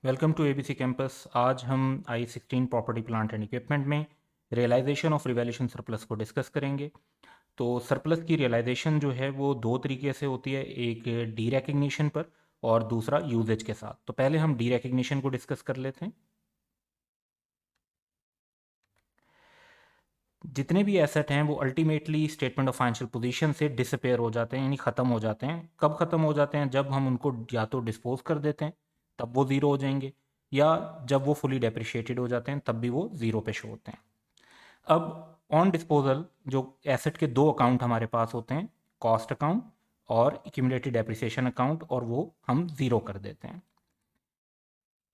Welcome to ABC campus. आज हम I-16 property plant and equipment में रियलाइजेशन ऑफ रिवैल्यूएशन सरप्लस को discuss करेंगे। तो सरप्लस की रियलाइजेशन जो है वो दो तरीके से होती है, एक डी रिकग्निशन पर और दूसरा यूजेज के साथ। तो पहले हम डी रिकग्निशन को डिस्कस कर लेते हैं। जितने भी एसेट हैं वो ultimately statement of financial position से डिसअपेयर हो जाते हैं, यानी ख़त्म हो जाते हैं। कब ख़त्म हो जाते हैं? जब हम उनको या तो डिस्पोज कर देते हैं तब वो ज़ीरो हो जाएंगे, या जब वो फुली डेप्रिशिएटेड हो जाते हैं तब भी वो ज़ीरो पे शो होते हैं। अब ऑन डिस्पोजल जो एसेट के दो अकाउंट हमारे पास होते हैं, कॉस्ट अकाउंट और एक्यूमुलेटेड डेप्रिसिएशन अकाउंट, और वो हम ज़ीरो कर देते हैं।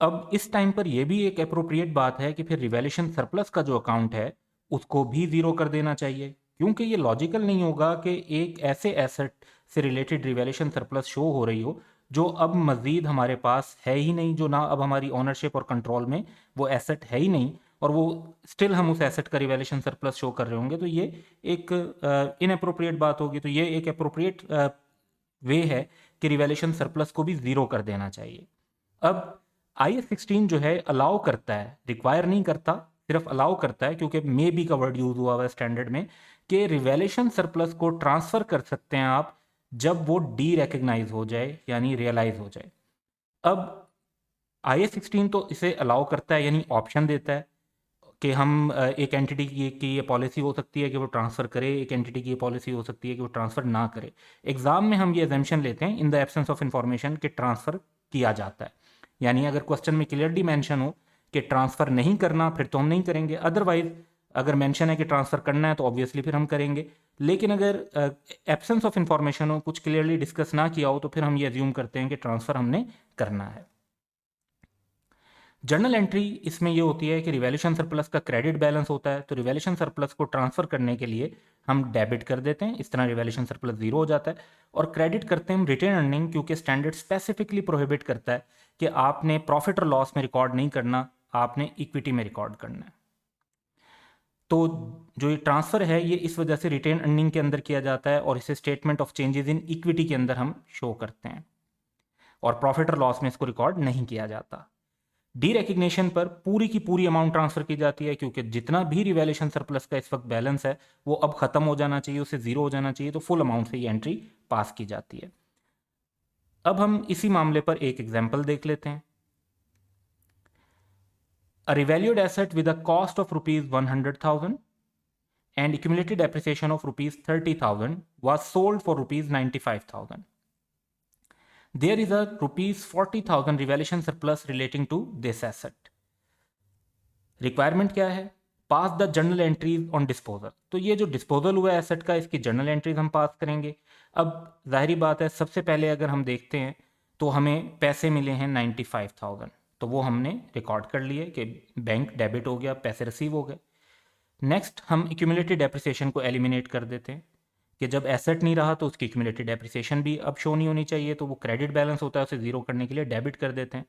अब इस टाइम पर यह भी एक अप्रोप्रिएट बात है कि फिर रिवैल्यूएशन सरप्लस का जो अकाउंट है उसको भी ज़ीरो कर देना चाहिए, क्योंकि ये लॉजिकल नहीं होगा कि एक ऐसे एसेट से रिलेटेड रिवैल्यूएशन सरप्लस शो हो रही हो जो अब मज़ीद हमारे पास है ही नहीं, जो ना अब हमारी ओनरशिप और कंट्रोल में वो एसेट है ही नहीं, और वो स्टिल हम उस एसेट का रिवैल्यूएशन सरप्लस शो कर रहे होंगे। तो ये एक इनअप्रोप्रिएट बात होगी। तो ये एक अप्रोप्रिएट वे है कि रिवैल्यूएशन सरप्लस को भी ज़ीरो कर देना चाहिए। अब I-16 जो है अलाउ करता है, रिक्वायर नहीं करता, सिर्फ अलाउ करता है, क्योंकि मे बी का वर्ड यूज हुआ हुआ है स्टैंडर्ड में कि रिवैल्यूएशन सरप्लस को ट्रांसफर कर सकते हैं आप जब वो डी रिकग्नाइज हो जाए, यानी रियलाइज हो जाए। अब I-16 तो इसे अलाउ करता है, यानी ऑप्शन देता है कि हम एक एंटिटी की ये पॉलिसी हो सकती है कि वो ट्रांसफ़र करे, एक एंटिटी की ये पॉलिसी हो सकती है कि वो ट्रांसफ़र ना करे। एग्जाम में हम ये एजम्पशन लेते हैं in the absence of information कि ट्रांसफ़र किया जाता है, यानी अगर क्वेश्चन में क्लियरली मेंशन हो कि ट्रांसफ़र नहीं करना फिर तो हम नहीं करेंगे, अदरवाइज अगर मेंशन है कि ट्रांसफ़र करना है तो ऑब्वियसली फिर हम करेंगे। लेकिन अगर एब्सेंस ऑफ इंफॉर्मेशन हो, कुछ क्लियरली डिस्कस ना किया हो, तो फिर हम ये एज्यूम करते हैं कि ट्रांसफ़र हमने करना है। जर्नल एंट्री इसमें ये होती है कि रिवैल्यूएशन सरप्लस का क्रेडिट बैलेंस होता है, तो रिवैल्यूएशन सरप्लस को ट्रांसफर करने के लिए हम डेबिट कर देते हैं, इस तरह रिवैल्यूएशन सरप्लस जीरो हो जाता है। और क्रेडिट करते हैं हम रिटेन अर्निंग, क्योंकि स्टैंडर्ड स्पेसिफिकली प्रोहिबिट करता है कि आपने प्रॉफिट और लॉस में रिकॉर्ड नहीं करना, आपने इक्विटी में रिकॉर्ड करना है। तो जो ये ट्रांसफ़र है ये इस वजह से रिटेन अर्निंग के अंदर किया जाता है, और इसे statement of changes in equity के अंदर हम शो करते हैं, और प्रॉफिट और लॉस में इसको रिकॉर्ड नहीं किया जाता। डी रिकग्निशन पर पूरी की पूरी अमाउंट ट्रांसफर की जाती है, क्योंकि जितना भी रिवैल्यूएशन सरप्लस का इस वक्त बैलेंस है वो अब खत्म हो जाना चाहिए, उसे जीरो हो जाना चाहिए, तो फुल अमाउंट से ये एंट्री पास की जाती है। अब हम इसी मामले पर एक एग्जांपल देख लेते हैं। A revalued asset with a cost of ₹100,000 and accumulated depreciation of ₹30,000 was sold for ₹95,000. There is a ₹40,000 revaluation surplus relating to this asset. Requirement क्या है? Pass the journal entries on disposal. तो ये जो disposal हुआ है asset का, इसकी journal entries हम पास करेंगे। अब जाहिर बात है, सबसे पहले अगर हम देखते हैं तो हमें पैसे मिले हैं 95,000, तो वो हमने रिकॉर्ड कर लिए कि बैंक डेबिट हो गया, पैसे रिसीव हो गए। नेक्स्ट हम एक्यूमुलेटेड डेप्रिसिएशन को एलिमिनेट कर देते हैं कि जब एसेट नहीं रहा तो उसकी एक्यूमुलेटेड डेप्रिसिएशन भी अब शो नहीं होनी चाहिए, तो वो क्रेडिट बैलेंस होता है, उसे जीरो करने के लिए डेबिट कर देते हैं।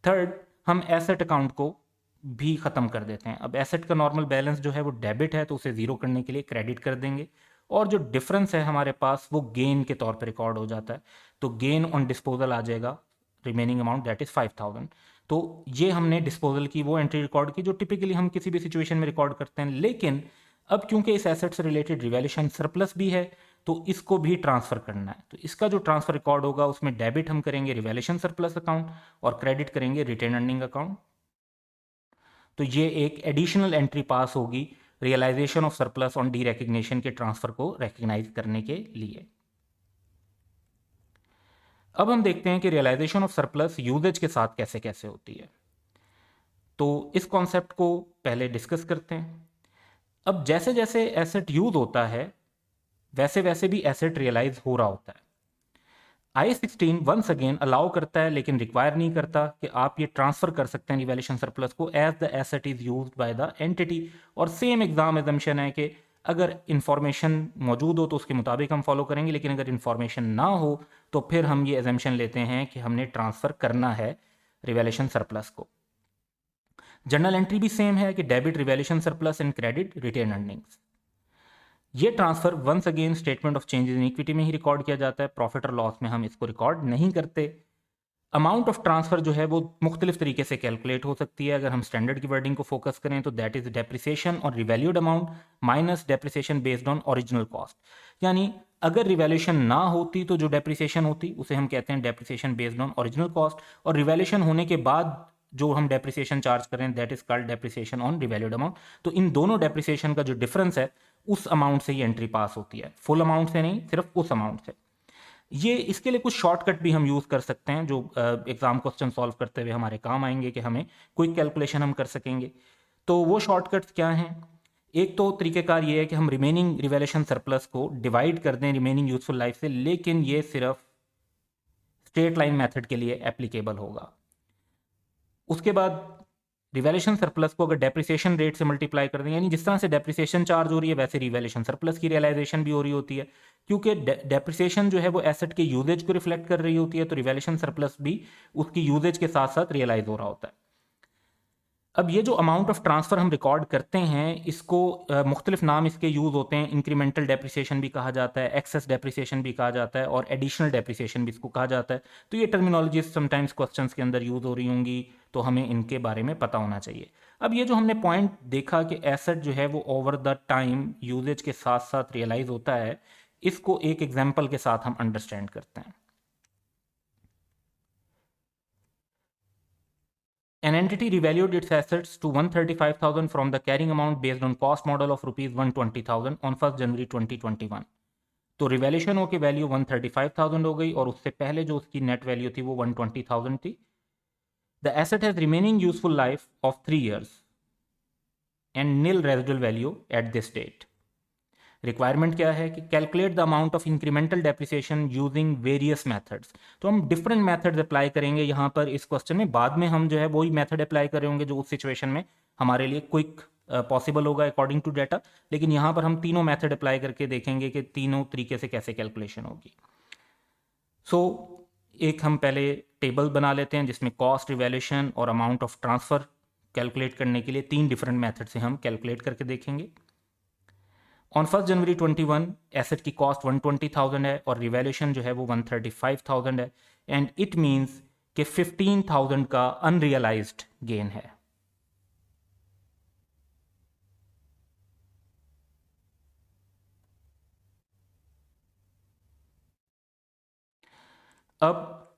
थर्ड, हम एसेट अकाउंट को भी ख़त्म कर देते हैं। अब एसेट का नॉर्मल बैलेंस जो है वो डेबिट है, तो उसे ज़ीरो करने के लिए क्रेडिट कर देंगे, और जो डिफरेंस है हमारे पास वो गेन के तौर पर रिकॉर्ड हो जाता है, तो गेन ऑन डिस्पोजल आ जाएगा, रिमेनिंग अमाउंट दैट इज़ 5,000। तो ये हमने डिस्पोजल की वो एंट्री रिकॉर्ड की जो टिपिकली हम किसी भी सिचुएशन में रिकॉर्ड करते हैं। लेकिन अब क्योंकि इस एसेट से रिलेटेड रिवैल्यूएशन सरप्लस भी है, तो इसको भी ट्रांसफ़र करना है, तो इसका जो ट्रांसफ़र रिकॉर्ड होगा उसमें डेबिट हम करेंगे रिवैल्यूएशन सरप्लस अकाउंट और क्रेडिट करेंगे रिटेन अर्निंग अकाउंट। तो ये एक एडिशनल एंट्री पास होगी realisation of surplus on derecognition के ट्रांसफर को रिकग्नाइज करने के लिए। अब हम देखते हैं कि रियलाइजेशन ऑफ सरप्लस यूजेज के साथ कैसे कैसे होती है। तो इस कॉन्सेप्ट को पहले डिस्कस करते हैं। अब जैसे जैसे एसेट यूज होता है वैसे वैसे भी एसेट रियलाइज हो रहा होता है। I-16 वंस अगेन अलाउ करता है, लेकिन रिक्वायर नहीं करता कि आप ये ट्रांसफर कर सकते हैं रिवैल्यूएशन सरप्लस को as the asset is used by the entity. और सेम एग्जाम एजम्पशन है कि अगर इंफॉर्मेशन मौजूद हो तो उसके मुताबिक हम फॉलो करेंगे, लेकिन अगर इंफॉर्मेशन ना हो तो फिर हम ये एजम्पशन लेते हैं कि हमने ट्रांसफर करना है रिवैल्यूएशन सरप्लस को। जर्नल एंट्री भी सेम है कि debit revaluation surplus and credit retain earnings. ये transfer once again statement of changes in equity में ही रिकॉर्ड किया जाता है, प्रॉफिट और लॉस में हम इसको रिकॉर्ड नहीं करते। अमाउंट ऑफ ट्रांसफ़र जो है वो मुख्तलिफ तरीके से कैलकुलेट हो सकती है। अगर हम स्टैंडर्ड की वर्डिंग को फोकस करें तो दैट इज़ डेप्रिसिएशन और revalued amount minus depreciation based on original cost. यानी अगर रिवैल्यूएशन ना होती तो जो डेप्रिसिएशन होती उसे हम कहते हैं depreciation based on original cost, और रिवैल्यूएशन होने के बाद जो हम डेप्रिसिएशन चार्ज करें that is called depreciation on revalued amount. तो इन दोनों डेप्रिसिएशन का जो डिफरेंस है उस अमाउंट से ही एंट्री पास होती है, फुल अमाउंट से नहीं, सिर्फ उस अमाउंट से। ये इसके लिए कुछ शॉर्टकट भी हम यूज़ कर सकते हैं जो एग्जाम क्वेश्चन सॉल्व करते हुए हमारे काम आएंगे कि हमें क्विक कैलकुलेशन हम कर सकेंगे। तो वो शॉर्टकट्स क्या हैं? एक तो तरीकेकार ये है कि हम रिमेनिंग रिवैल्यूएशन सरप्लस को डिवाइड कर दें रिमेनिंग यूजफुल लाइफ से, लेकिन ये सिर्फ स्ट्रेट लाइन मेथड के लिए एप्लीकेबल होगा। उसके बाद रिवैल्यूएशन सरप्लस को अगर डेप्रिसिएशन रेट से मल्टीप्लाई कर दें, यानी जिस तरह से डेप्रिसिएशन चार्ज हो रही है वैसे रिवैल्यूएशन सरप्लस की रियलाइजेशन भी हो रही होती है, क्योंकि डेप्रिसिएशन जो है वो एसेट के यूजेज को रिफ्लेक्ट कर रही होती है, तो रिवैल्यूएशन सरप्लस भी उसकी यूजेज के साथ साथ रियलाइज हो रहा होता है। अब ये जो अमाउंट ऑफ ट्रांसफ़र हम रिकॉर्ड करते हैं इसको मुख्तलिफ नाम इसके यूज़ होते हैं। इंक्रीमेंटल डेप्रिसिएशन भी कहा जाता है, एक्सेस डेप्रिसिएशन भी कहा जाता है, और एडिशनल डेप्रिसिएशन भी इसको कहा जाता है। तो ये टर्मिनोलॉजी समटाइम्स क्वेश्चंस के अंदर यूज़ हो रही होंगी, तो हमें इनके बारे में पता होना चाहिए। अब ये जो हमने पॉइंट देखा कि एसेट जो है वो ओवर द टाइम यूजेज के साथ साथ रियलाइज होता है, इसको एक एग्जाम्पल के साथ हम अंडरस्टैंड करते हैं। An entity revalued its assets to 135,000 from the carrying amount based on cost model of rupees 120,000 on 1st January 2021। तो रिवैल्यूएशन होकर वैल्यू 135,000 हो गई और उससे पहले जो उसकी नेट वैल्यू थी वो 120,000 थी। The asset has remaining useful life of 3 years and nil residual value at this date. Requirement क्या है कि calculate the amount of incremental depreciation using various methods. तो हम डिफरेंट मेथड्स अप्लाई करेंगे यहाँ पर इस क्वेश्चन में। बाद में हम जो है वही मेथड अप्लाई कर रहे होंगे जो उस सिचुएशन में हमारे लिए क्विक पॉसिबल होगा अकॉर्डिंग टू डाटा, लेकिन यहाँ पर हम तीनों मेथड अप्लाई करके देखेंगे कि तीनों तरीके से कैसे कैलकुलेशन होगी। सो एक हम पहले टेबल बना लेते हैं जिसमें कॉस्ट, रिवैल्यूएशन और अमाउंट ऑफ ट्रांसफ़र कैलकुलेट करने के लिए तीन डिफरेंट मेथड से हम कैलकुलेट करके देखेंगे। ऑन 1st जनवरी 21 एसेट की कॉस्ट 120,000 है और रिवैल्यूएशन जो है वो 135,000 है, एंड इट मीन्स कि 15,000 का अनरियलाइज्ड गेन है। अब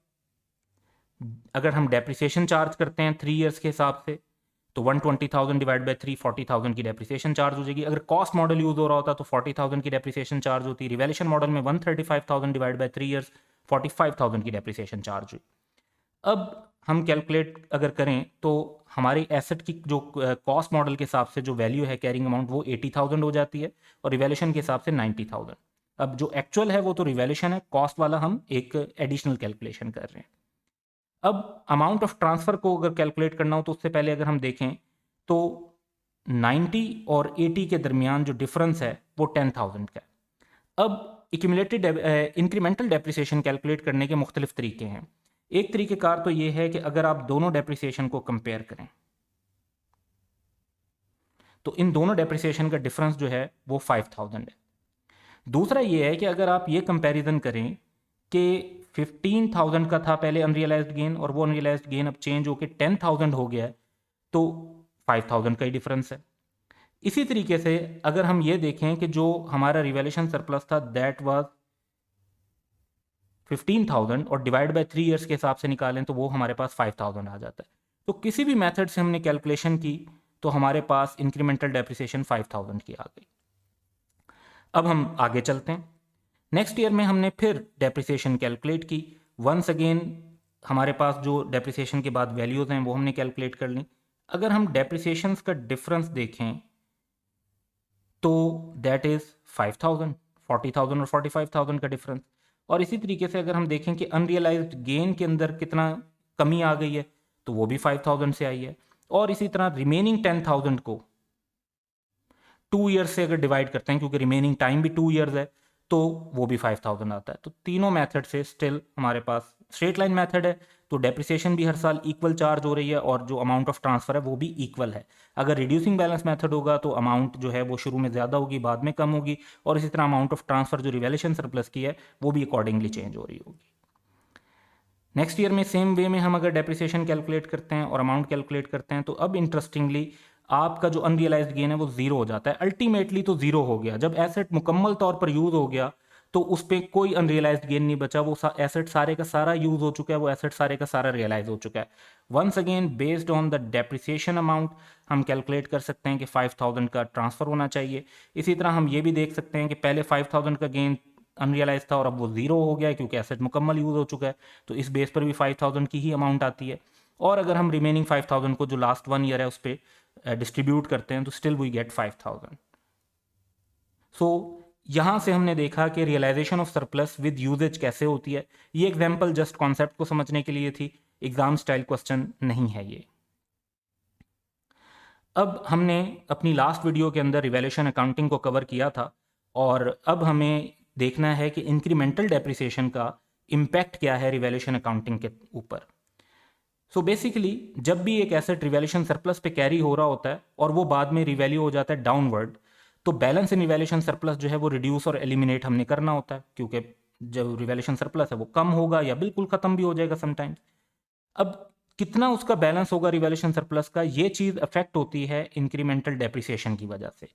अगर हम डेप्रिसिएशन चार्ज करते हैं 3 years के हिसाब से तो 120,000 डिवाइड बाई 3 40,000 की डेप्रिसिएशन चार्ज हो जाएगी। अगर कॉस्ट मॉडल यूज हो रहा होता तो 40,000 की डेप्रिसिएशन चार्ज होती। रिवैल्यूएशन मॉडल में 135,000 डिवाइड बाई 3 years 45,000 की डेप्रिसिएशन चार्ज हुई। अब हम कैलकुलेट अगर करें तो हमारी एसेट की जो कॉस्ट मॉडल के हिसाब से जो वैल्यू है कैरिंग अमाउंट वो 80,000 हो जाती है और रिवैल्यूएशन के हिसाब से 90,000। अब जो एक्चुअल है वो तो रिवैल्यूएशन है, कॉस्ट वाला हम एक एडिशनल कैलकुलेशन कर रहे हैं। अब अमाउंट ऑफ ट्रांसफ़र को अगर कैलकुलेट करना हो तो उससे पहले अगर हम देखें तो 90 और 80 के दरमियान जो डिफरेंस है वो 10,000 का है। अब एक्यूमुलेटेड इंक्रीमेंटल डेप्रिसिएशन कैलकुलेट करने के मुख्तलिफ तरीके हैं। एक तरीक़ेकार तो ये है कि अगर आप दोनों डेप्रिसिएशन को कंपेयर करें तो इन दोनों डेप्रिसिएशन का डिफरेंस जो है वो 5,000 है। दूसरा ये है कि अगर आप ये कंपैरिजन करें कि 15,000 का था पहले अनरियलाइज्ड गेन और वो अनरियलाइज्ड गेन अब चेंज होकर 10,000 हो गया है, तो 5,000 का ही डिफरेंस है। इसी तरीके से अगर हम ये देखें कि जो हमारा रिवैल्यूएशन सरप्लस था दैट वाज 15,000 और डिवाइड बाय 3 years के हिसाब से निकालें तो वो हमारे पास 5,000 आ जाता है। तो किसी भी मेथड से हमने कैलकुलेशन की तो हमारे पास इंक्रीमेंटल डेप्रिसिएशन 5,000 की आ गई। अब हम आगे चलते हैं। नेक्स्ट ईयर में हमने फिर डेप्रिसिएशन कैलकुलेट की। वंस अगेन हमारे पास जो डेप्रिसिएशन के बाद वैल्यूज़ हैं वो हमने कैलकुलेट कर ली। अगर हम डेप्रिसिएशंस का डिफरेंस देखें तो दैट इज़ 5,000, 40,000 और 45,000 का डिफरेंस। और इसी तरीके से अगर हम देखें कि अनरियलाइज्ड गेन के अंदर कितना कमी आ गई है तो वो भी 5,000 से आई है। और इसी तरह रिमेनिंग 10,000 को 2 years से अगर डिवाइड करते हैं क्योंकि रिमेनिंग टाइम भी 2 years है तो वो भी 5,000 आता है। तो तीनों मेथड से स्टिल हमारे पास स्ट्रेट लाइन मेथड है तो डेप्रिसिएशन भी हर साल इक्वल चार्ज हो रही है और जो अमाउंट ऑफ ट्रांसफ़र है वो भी इक्वल है। अगर रिड्यूसिंग बैलेंस मेथड होगा तो अमाउंट जो है वो शुरू में ज़्यादा होगी बाद में कम होगी, और इसी तरह अमाउंट ऑफ ट्रांसफ़र जो रिवैल्यूएशन सरप्लस की है वो भी अकॉर्डिंगली चेंज हो रही होगी। नेक्स्ट ईयर में सेम वे में हम अगर डेप्रिसिएशन कैलकुलेट करते हैं और अमाउंट कैलकुलेट करते हैं, तो अब इंटरेस्टिंगली आपका जो अनरियलाइज्ड गेन है वो जीरो हो जाता है। अल्टीमेटली तो जीरो हो गया, जब एसेट मुकम्मल तौर पर यूज हो गया तो उस पर कोई अनरियलाइज्ड गेन नहीं बचा, वो एसेट सारे का सारा यूज हो चुका है, वो एसेट सारे का सारा रियलाइज हो चुका है। Once again based on the depreciation amount हम कैलकुलेट कर सकते हैं कि 5000 का ट्रांसफर होना चाहिए। इसी तरह हम ये भी देख सकते हैं कि पहले 5000 का गेन अनरियलाइज था और अब वो जीरो हो गया है क्योंकि एसेट मुकम्मल यूज हो चुका है, तो इस बेस पर भी 5000 की ही अमाउंट आती है। और अगर हम रिमेनिंग 5000 को जो लास्ट 1 ईयर है उस पर डिस्ट्रीब्यूट करते हैं तो स्टिल वी गेट 5000। सो यहां से हमने देखा कि realisation of surplus with usage कैसे होती है। ये एग्जाम्पल जस्ट कॉन्सेप्ट को समझने के लिए थी, एग्जाम स्टाइल क्वेश्चन नहीं है ये। अब हमने अपनी लास्ट वीडियो के अंदर रिवैल्यूएशन अकाउंटिंग को कवर किया था और अब हमें देखना है कि इंक्रीमेंटल डेप्रिसिएशन का इम्पैक्ट क्या है रिवैल्यूएशन अकाउंटिंग के ऊपर। सो बेसिकली जब भी एक एसेट रिवैल्यूएशन सरप्लस पे कैरी हो रहा होता है और वो बाद में रिवैल्यू हो जाता है डाउनवर्ड, तो बैलेंस इन रिवैल्यूएशन सरप्लस जो है वो रिड्यूस और एलिमिनेट हमने करना होता है, क्योंकि जब रिवैल्यूएशन सरप्लस है वो कम होगा या बिल्कुल खत्म भी हो जाएगा समटाइम्स। अब कितना उसका बैलेंस होगा रिवैल्यूएशन सरप्लस का, ये चीज अफेक्ट होती है इंक्रीमेंटल डेप्रिसिएशन की वजह से।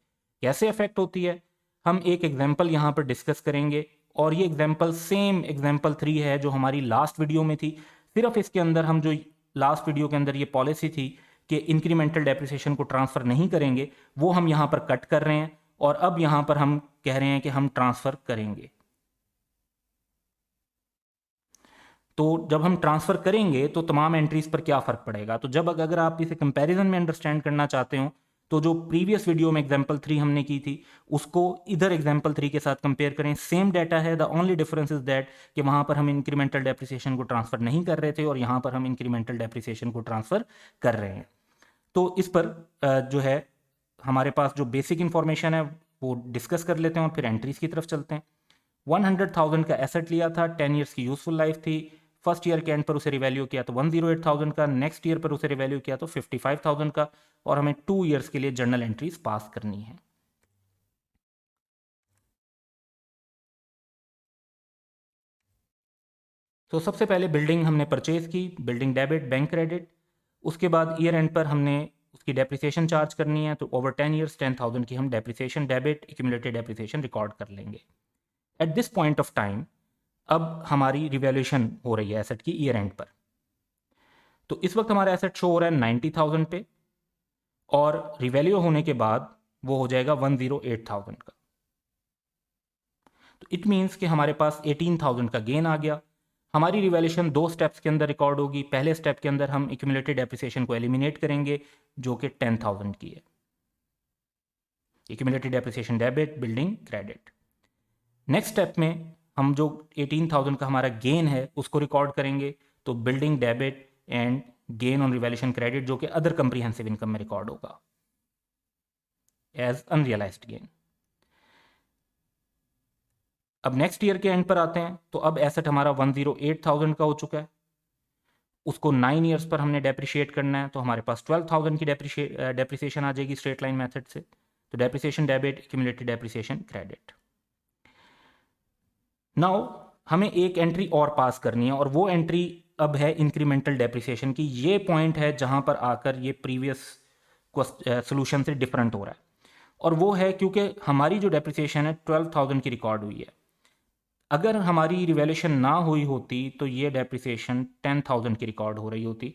कैसे अफेक्ट होती है, हम एक एग्जांपल यहां पर डिस्कस करेंगे और ये एग्जांपल सेम एग्जांपल 3 है जो हमारी लास्ट वीडियो में थी। सिर्फ इसके अंदर हम जो लास्ट वीडियो के अंदर ये पॉलिसी थी कि इंक्रीमेंटल डेप्रिसिएशन को ट्रांसफर नहीं करेंगे, वो हम यहां पर कट कर रहे हैं और अब यहां पर हम कह रहे हैं कि हम ट्रांसफर करेंगे। तो जब हम ट्रांसफर करेंगे तो तमाम एंट्रीज पर क्या फर्क पड़ेगा, तो जब अगर आप इसे कंपैरिजन में अंडरस्टैंड करना चाहते हो तो जो प्रीवियस वीडियो में एग्जांपल 3 हमने की थी उसको इधर एग्जांपल 3 के साथ कंपेयर करें। सेम डाटा है, the only difference is that कि वहां पर हम इंक्रीमेंटल डेप्रिसिएशन को ट्रांसफर नहीं कर रहे थे और यहां पर हम इंक्रीमेंटल डेप्रिसिएशन को ट्रांसफर कर रहे हैं। तो इस पर जो है हमारे पास जो बेसिक इंफॉर्मेशन है वो डिस्कस कर लेते हैं और फिर एंट्रीज की तरफ चलते हैं। 100,000 का एसेट लिया था, 10 ईयर्स की यूजफुल लाइफ थी। फर्स्ट ईयर के एंड पर उसे रिवैल्यू किया तो 108,000 का, नेक्स्ट ईयर पर उसे रिवैल्यू किया तो 55,000 का, और हमें 2 ईयर्स के लिए जर्नल एंट्रीज पास करनी है। तो सबसे पहले बिल्डिंग हमने परचेज की, बिल्डिंग डेबिट बैंक क्रेडिट। उसके बाद ईयर एंड पर हमने उसकी डेप्रिसिएशन चार्ज करनी है, तो ओवर 10 ईयर्स 10,000 की हम depreciation debit accumulated depreciation record कर लेंगे। At this point of time अब हमारी रिवैल्यूएशन हो रही है एसेट की ईयर एंड पर। तो इस वक्त हमारा एसेट शो हो रहा है 90,000 पे और रिवैल्यू होने के बाद वो हो जाएगा 108,000 का। तो इट मीन्स कि हमारे पास 18,000 का गेन आ गया। हमारी रिवैल्यूएशन 2 स्टेप्स के अंदर रिकॉर्ड होगी। पहले स्टेप के अंदर हम एक्यूमुलेटेड डेप्रिसिएशन को एलिमिनेट करेंगे जो कि 10,000 की है, accumulated depreciation debit building credit. Next step में हम जो 18,000 का हमारा गेन है उसको रिकॉर्ड करेंगे, तो building debit and gain on revaluation credit जो कि अदर कंप्रीहेंसिव इनकम में रिकॉर्ड होगा एज अनरियलाइज्ड गेन। अब नेक्स्ट ईयर के एंड पर आते हैं, तो अब एसेट हमारा 108,000 का हो चुका है, उसको 9 ईयर्स पर हमने डेप्रिशिएट करना है, तो हमारे पास 12,000 की डेप्रिसिएशन आ जाएगी स्ट्रेट लाइन मेथड से। तो depreciation debit accumulated depreciation credit. Now हमें एक एंट्री और पास करनी है और वो एंट्री अब है इंक्रीमेंटल डेप्रिसिएशन की। ये पॉइंट है जहां पर आकर ये प्रीवियस सोल्यूशन से डिफरेंट हो रहा है, और वो है क्योंकि हमारी जो डेप्रिसिएशन है 12,000 की रिकॉर्ड हुई है। अगर हमारी रिवैल्यूएशन ना हुई होती तो ये डेप्रिसिएशन 10,000 की रिकॉर्ड हो रही होती,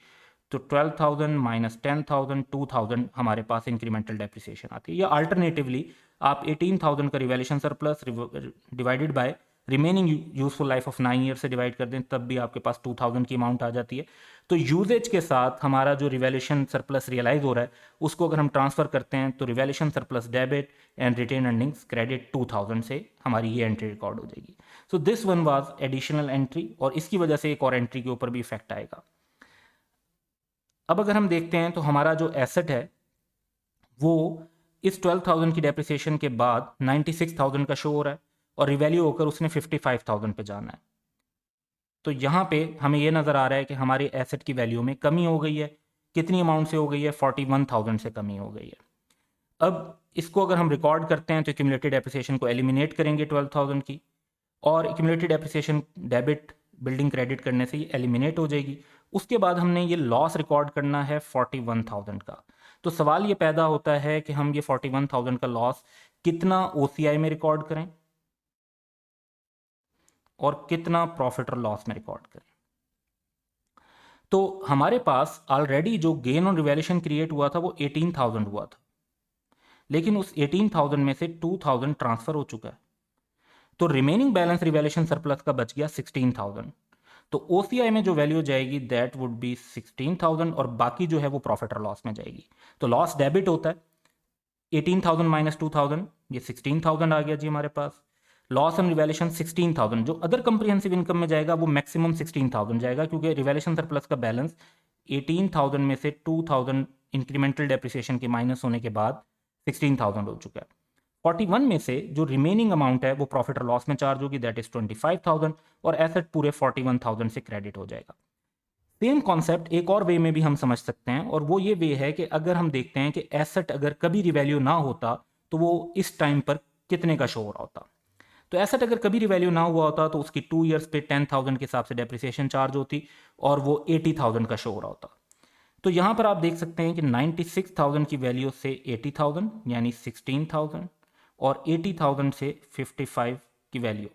तो 12,000 माइनस 10,000 2,000 हमारे पास इंक्रीमेंटल डेप्रिसिएशन आती है। या अल्टरनेटिवली आप 18,000 का revaluation surplus divided by remaining useful life of 9 year से डिवाइड कर दें, तब भी आपके पास 2,000 की अमाउंट आ जाती है। तो यूजेज के साथ हमारा जो रिवैल्यूएशन सरप्लस रियलाइज हो रहा है उसको अगर हम ट्रांसफर करते हैं तो revaluation surplus debit and retained earnings credit 2,000 से हमारी ये एंट्री रिकॉर्ड हो जाएगी। So this one was additional entry और इसकी वजह से एक और एंट्री के ऊपर भी इफेक्ट आएगा। अब अगर हम देखते हैं तो हमारा जो एसेट है वो इस 12,000 की डेप्रिसिएशन के बाद 96,000 का शो हो रहा है और रिवैल्यू होकर उसने 55,000 पे जाना है। तो यहाँ पे हमें ये नज़र आ रहा है कि हमारे एसेट की वैल्यू में कमी हो गई है। कितनी अमाउंट से हो गई है? 41,000 से कमी हो गई है। अब इसको अगर हम रिकॉर्ड करते हैं तो एक्यूमुलेटेड डेप्रिसिएशन को एलिमिनेट करेंगे 12,000 की, और accumulated depreciation debit building credit करने से ये एलिमिनेट हो जाएगी। उसके बाद हमने ये लॉस रिकॉर्ड करना है 41,000 का। तो सवाल ये पैदा होता है कि हम ये 41,000 का लॉस कितना ओसीआई में रिकॉर्ड करें और कितना प्रॉफिट और लॉस में रिकॉर्ड करें। तो हमारे पास ऑलरेडी जो गेन ऑन रिवैल्यूएशन क्रिएट हुआ था वो 18,000 हुआ था, लेकिन उस 18,000 में से 2,000 ट्रांसफर हो चुका है, तो रिमेनिंग बैलेंस रिवैल्यूएशन सरप्लस का बच गया 16,000। तो ओसीआई में जो वैल्यू जाएगी दैट वुड बी 16,000 और बाकी जो है वो प्रॉफिट और लॉस में जाएगी। तो लॉस डेबिट होता है, 18,000 माइनस 2,000 ये 16,000 आ गया जी हमारे पास। लॉस ऑन रिवैल्यूएशन 16,000, जो अदर कंप्रिहेंसिव इनकम में जाएगा वो मैक्सिमम 16,000 जाएगा, क्योंकि रिवैल्यूएशन सरप्लस का बैलेंस 18,000 में से 2,000 इंक्रीमेंटल डेप्रिसिएशन के माइनस होने के बाद 16,000 हो चुका है। 41 में से जो रिमेनिंग अमाउंट है वो प्रॉफिट और लॉस में चार्ज होगी, दैट इज 25,000, और एसेट पूरे 41,000 से क्रेडिट हो जाएगा। सेम कॉन्सेप्ट एक और वे में भी हम समझ सकते हैं, और वो ये वे है कि अगर हम देखते हैं कि एसेट अगर कभी रिवैल्यू ना होता तो वो इस टाइम पर कितने का शो हो रहा होता। तो एसेट अगर कभी रिवैल्यू ना हुआ होता तो उसकी 2 ईयर्स पे 10,000 के हिसाब से डेप्रिसिएशन चार्ज होती और वो 80,000 का शो हो रहा होता। तो यहां पर आप देख सकते हैं कि 96,000 की वैल्यू से 80,000 यानी 16,000 और 80,000 से 55 की वैल्यू,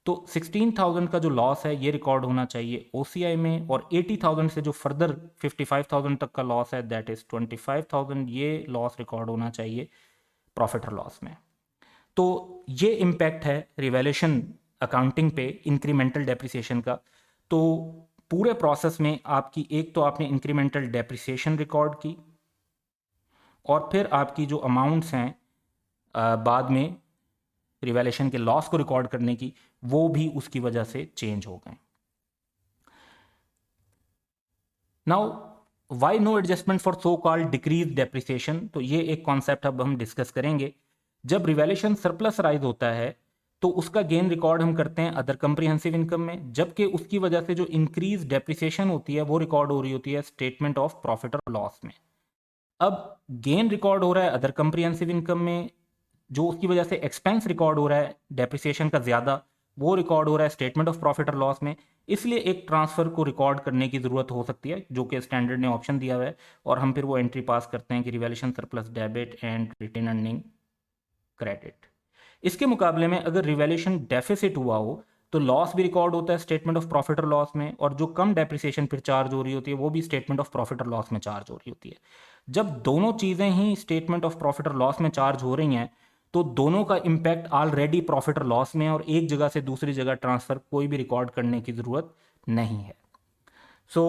तो 16,000 का जो लॉस है ये रिकॉर्ड होना चाहिए ओसीआई में, और 80,000 से जो फर्दर 55,000 तक का लॉस है दैट इज 25,000, ये लॉस रिकॉर्ड होना चाहिए प्रॉफिट और लॉस में। तो ये इम्पैक्ट है रिवैल्यूएशन अकाउंटिंग पे इंक्रीमेंटल डेप्रिसिएशन का। तो पूरे प्रोसेस में आपकी एक तो आपने इंक्रीमेंटल डेप्रिसिएशन रिकॉर्ड की, और फिर आपकी जो अमाउंट्स हैं बाद में रिवैल्यूएशन के लॉस को रिकॉर्ड करने की, वो भी उसकी वजह से चेंज हो गए। Now why no adjustment for so called decrease depreciation, तो ये एक कॉन्सेप्ट अब हम डिस्कस करेंगे। जब रिवैल्यूएशन सरप्लस राइज होता है तो उसका गेन रिकॉर्ड हम करते हैं अदर कंप्रिहेंसिव इनकम में, जबकि उसकी वजह से जो इंक्रीज डेप्रिसिएशन होती है वो रिकॉर्ड हो रही होती है स्टेटमेंट ऑफ प्रॉफिट और लॉस में। अब गेन रिकॉर्ड हो रहा है अदर कंप्रिहेंसिव इनकम में, जो उसकी वजह से एक्सपेंस रिकॉर्ड हो रहा है डेप्रिसिएशन का ज़्यादा, वो रिकॉर्ड हो रहा है स्टेटमेंट ऑफ प्रॉफिट और लॉस में। इसलिए एक ट्रांसफ़र को रिकॉर्ड करने की ज़रूरत हो सकती है, जो कि स्टैंडर्ड ने ऑप्शन दिया हुआ है, और हम फिर वो एंट्री पास करते हैं कि revaluation surplus debit and retained earning credit. इसके मुकाबले में अगर रिवैल्यूएशन डेफिसिट हुआ हो तो लॉस भी रिकॉर्ड होता है स्टेटमेंट ऑफ प्रॉफिट और लॉस में, और जो कम डेप्रिसिएशन फिर चार्ज हो रही होती है वो भी स्टेटमेंट ऑफ प्रॉफिट और लॉस में चार्ज हो रही होती है। जब दोनों चीज़ें ही स्टेटमेंट ऑफ प्रॉफिट और लॉस में चार्ज हो रही हैं तो दोनों का इम्पैक्ट ऑलरेडी प्रॉफिट और लॉस में, और एक जगह से दूसरी जगह ट्रांसफ़र कोई भी रिकॉर्ड करने की ज़रूरत नहीं है। सो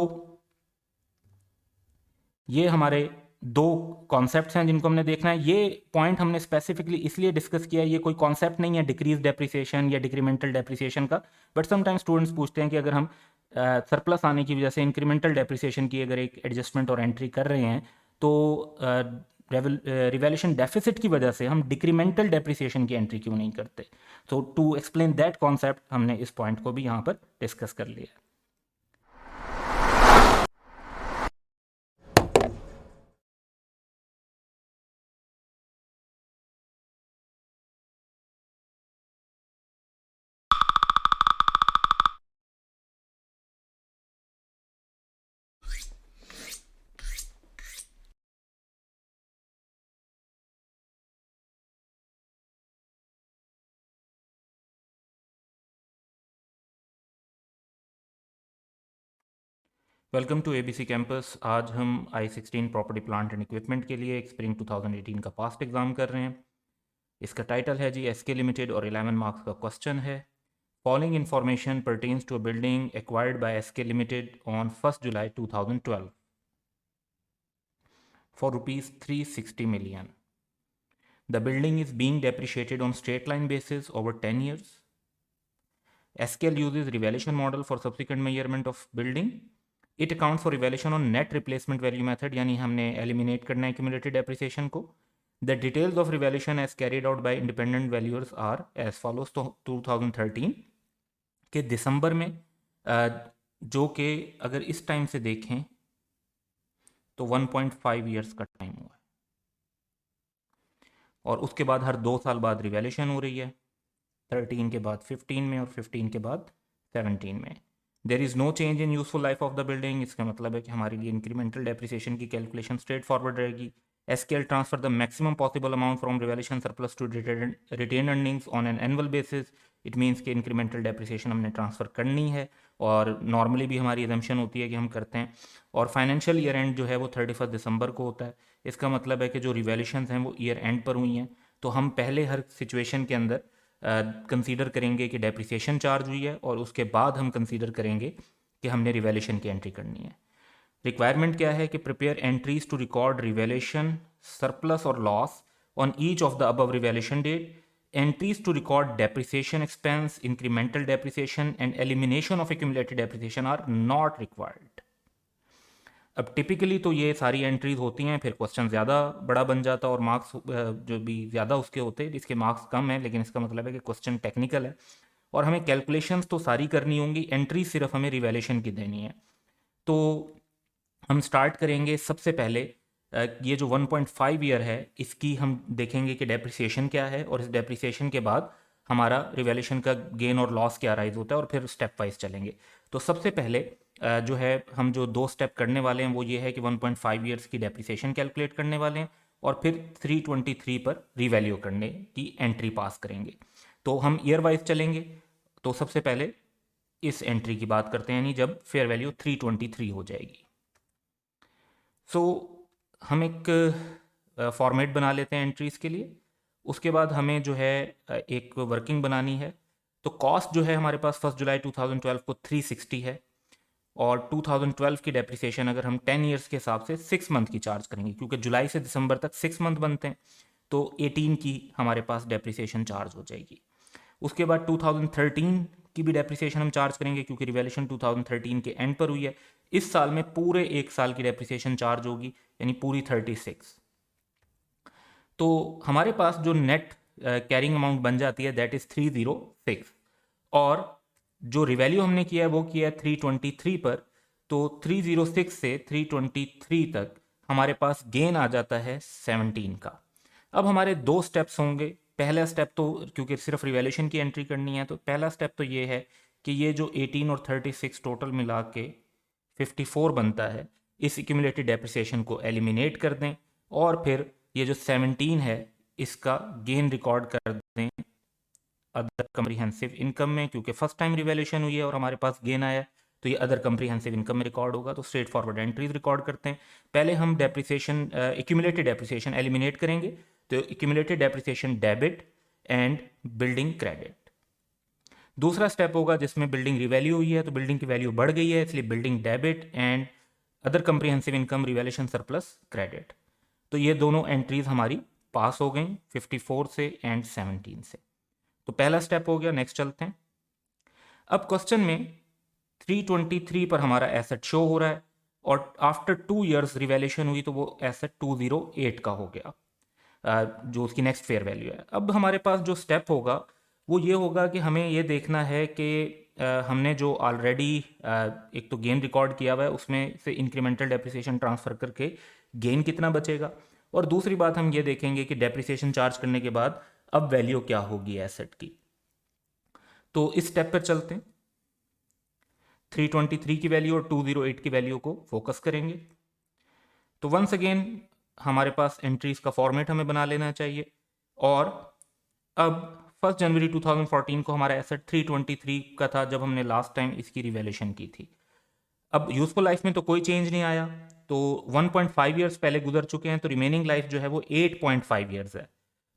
ये हमारे दो कॉन्सेप्ट्स हैं जिनको हमने देखना है। ये पॉइंट हमने स्पेसिफिकली इसलिए डिस्कस किया है, ये कोई कॉन्सेप्ट नहीं है डिक्रीज डेप्रिसिएशन या डिक्रीमेंटल डेप्रिसिएशन का, बट समटाइम्स स्टूडेंट्स पूछते हैं कि अगर हम सरप्लस आने की वजह से इंक्रीमेंटल डेप्रिसिएशन की अगर एक एडजस्टमेंट और एंट्री कर रहे हैं तो रिवैल्यूएशन डेफिसिट की वजह से हम डिक्रीमेंटल डेप्रिसिएशन की एंट्री क्यों नहीं करते। तो टू एक्सप्लेन दैट कॉन्सेप्ट हमने इस पॉइंट को भी यहाँ पर डिस्कस कर लिया है। Welcome to ABC campus. आज हम I-16 property plant and equipment के लिए एक स्प्रिंग 2018 का पास्ट एग्जाम कर रहे हैं। इसका टाइटल है जी एसके लिमिटेड और 11 मार्क्स का क्वेश्चन है। Following information pertains to a building acquired by SK limited on 1 July 2012 for ₹360 million. The building is being depreciated on straight line basis over 10 years. SKL uses revaluation model for subsequent measurement of building. It accounts for revaluation on net replacement value method, यानी हमने eliminate करना है cumulative depreciation को. The details of revaluation as carried out by independent valuers are as follows. तो 2013 के दिसंबर में जो कि अगर इस टाइम से देखें तो 1.5 ईयर्स का टाइम हुआ है, और उसके बाद हर 2 साल बाद रिवैल्यूएशन हो रही है, 13 के बाद 15 में और 15 के बाद 17 में। There is no change in useful life of the building, इसका मतलब है कि हमारे लिए इंक्रीमेंटल डेप्रिसिएशन की कैलकुलेशन स्ट्रेट फॉरवर्ड रहेगी। SKL transfer the maximum possible amount from revaluation surplus to retained earnings on an annual basis. It means कि incremental depreciation हमने ट्रांसफ़र करनी है, और नॉर्मली भी हमारी एजम्पशन होती है कि हम करते हैं। और फाइनेंशियल ईयर एंड जो है वो 31 दिसंबर को होता है। इसका मतलब है कि जो रिवैल्यूएशंस हैं वो ईयर एंड पर हुई हैं, तो हम पहले हर सिचुएशन के अंदर कंसीडर करेंगे कि डेप्रिसिएशन चार्ज हुई है, और उसके बाद हम कंसीडर करेंगे कि हमने रिवैल्यूएशन की एंट्री करनी है। रिक्वायरमेंट क्या है कि prepare entries to record revaluation, surplus और loss on each of the above revaluation date. Entries to record depreciation expense, incremental depreciation and elimination of accumulated depreciation are not required. अब typically तो ये सारी entries होती हैं, फिर question ज़्यादा बड़ा बन जाता है और मार्क्स जो भी ज़्यादा उसके होते हैं, इसके मार्क्स कम हैं, लेकिन इसका मतलब है कि क्वेश्चन टेक्निकल है और हमें कैलकुलेशंस तो सारी करनी होंगी, एंट्री सिर्फ हमें रिवैल्यूएशन की देनी है। तो हम स्टार्ट करेंगे सबसे पहले ये जो 1.5 ईयर है इसकी हम देखेंगे कि डेप्रिसिएशन क्या है, और इस डेप्रिसिएशन के बाद हमारा रिवैल्यूएशन का गेन और लॉस क्या राइज होता है, और फिर स्टेप वाइज चलेंगे। तो सबसे पहले जो है हम जो 2 स्टेप करने वाले हैं वो ये है कि 1.5 ईयर्स की डेप्रिसिएशन कैलकुलेट करने वाले हैं, और फिर 323 पर रिवैल्यू करने की एंट्री पास करेंगे। तो हम ईयर वाइज चलेंगे। तो सबसे पहले इस एंट्री की बात करते हैं, यानी जब फेयर वैल्यू 323 हो जाएगी। सो हम एक फॉर्मेट बना लेते हैं एंट्रीज़ के लिए। उसके बाद हमें जो है एक वर्किंग बनानी है। तो कॉस्ट जो है हमारे पास 1 जुलाई 2012 को 360 है, और 2012 की डेप्रिसिएशन अगर हम 10 ईयर्स के हिसाब से 6 मंथ की चार्ज करेंगे, क्योंकि जुलाई से दिसंबर तक 6 मंथ बनते हैं, तो 18 की हमारे पास डेप्रिसिएशन चार्ज हो जाएगी। उसके बाद 2013 की भी डेप्रिसिएशन हम चार्ज करेंगे, क्योंकि रिवैल्यूएशन 2013 के एंड पर हुई है। इस साल में पूरे 1 साल की डेप्रिसिएशन चार्ज होगी, यानी पूरी 36। तो हमारे पास जो नेट कैरिंग अमाउंट बन जाती है दैट इज 306, और जो रिवैल्यू हमने किया है वो किया है 323 पर। तो 306 से 323 तक हमारे पास गेन आ जाता है 17 का। अब हमारे 2 स्टेप्स होंगे। पहला स्टेप तो क्योंकि सिर्फ रिवैल्यूएशन की एंट्री करनी है, तो पहला स्टेप तो ये है कि ये जो 18 और 36 टोटल मिला के 54 बनता है, इस एक्यूमुलेटेड डेप्रिसिएशन को एलिमिनेट कर दें, और फिर ये जो 17 है इसका गेन रिकॉर्ड कर दें अदर कम्प्रीहेंसिव इनकम में, क्योंकि फर्स्ट टाइम रिवैल्यूएशन हुई है और हमारे पास गेन आया, तो ये अदर कम्प्रीहेंसिव इनकम में रिकॉर्ड होगा। तो स्ट्रेट फॉरवर्ड एंट्रीज रिकॉर्ड करते हैं। पहले हम डेप्रिसिएशन एक्यूमुलेटेड डेप्रिसिएशन एलिमिनेट करेंगे, तो accumulated depreciation debit and building credit. दूसरा स्टेप होगा जिसमें बिल्डिंग रिवैल्यू हुई है, तो बिल्डिंग की वैल्यू बढ़ गई है, इसलिए building debit and other comprehensive income revaluation surplus credit. तो ये दोनों एंट्रीज हमारी पास हो गई 54 से एंड 17 से। तो पहला स्टेप हो गया। नेक्स्ट चलते हैं। अब क्वेश्चन में 323 पर हमारा एसेट शो हो रहा है, और आफ्टर 2 ईयर्स रिवैल्यूएशन हुई तो वो एसेट 208 का हो गया, जो उसकी नेक्स्ट फेयर वैल्यू है। अब हमारे पास जो स्टेप होगा वो ये होगा कि हमें ये देखना है कि हमने जो ऑलरेडी एक तो गेन रिकॉर्ड किया हुआ है उसमें से इंक्रीमेंटल डेप्रिसिएशन ट्रांसफ़र करके गेन कितना बचेगा, और दूसरी बात हम ये देखेंगे कि डेप्रिसिएशन चार्ज करने के बाद अब वैल्यू क्या होगी एसेट की। तो इस स्टेप पर चलते हैं। 323 की वैल्यू और 208 की वैल्यू को फोकस करेंगे। तो वंस अगेन हमारे पास एंट्रीज का फॉर्मेट हमें बना लेना चाहिए, और अब 1 जनवरी 2014 को हमारा एसेट 323 का था जब हमने लास्ट टाइम इसकी रिवैल्यूएशन की थी। अब यूजफुल लाइफ में तो कोई चेंज नहीं आया, तो 1.5 ईयर्स पहले गुजर चुके हैं, तो रिमेनिंग लाइफ जो है वो 8.5 ईयर्स है।